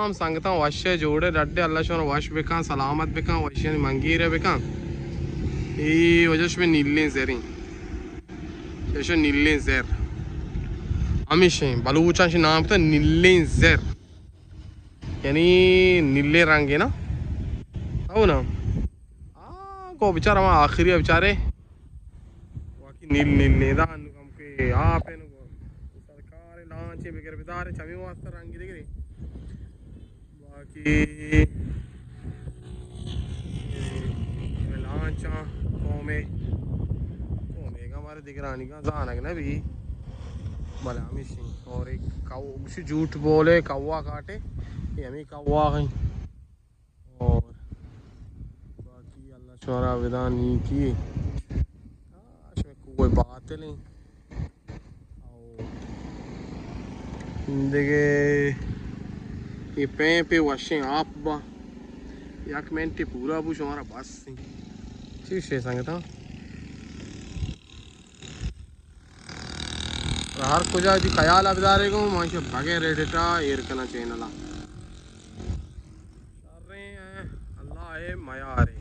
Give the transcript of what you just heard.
तमाम संगता वश्य जोड़े रड्डे अल्लाह शोर वश बेका सलामत बेका वश्य मंगीरे बेका ई वजह में नीले ज़ेरी शेष नीले ज़ेर हमेशा बलूचांश नाम तो नीले ज़ेर यानी नीले रंग है ना आओ ना को बेचारा वहाँ आखिरी बेचारे वाकई नील नीले दान के आप सरकार लांचे बेकर बेचारे छवि वास्ता रंग देख रहे बाकी लांचा कोमे कोमे का हमारे दिख रहा नहीं का जाना ना भी भला हमेशा और एक काऊ झूठ बोले कौवा काटे ये हमें कौवा है और बाकी अल्लाह शोरा विधान ही की कोई बात नहीं देखे ये पे वशे आप बा एक मिनट पूरा बुश हमारा बस ठीक है संगता हर कुछ जी ख्याल अबदारे को माशा भगे रेडिटा एयर करना चैनल कर रहे हैं अल्लाह है मयार है।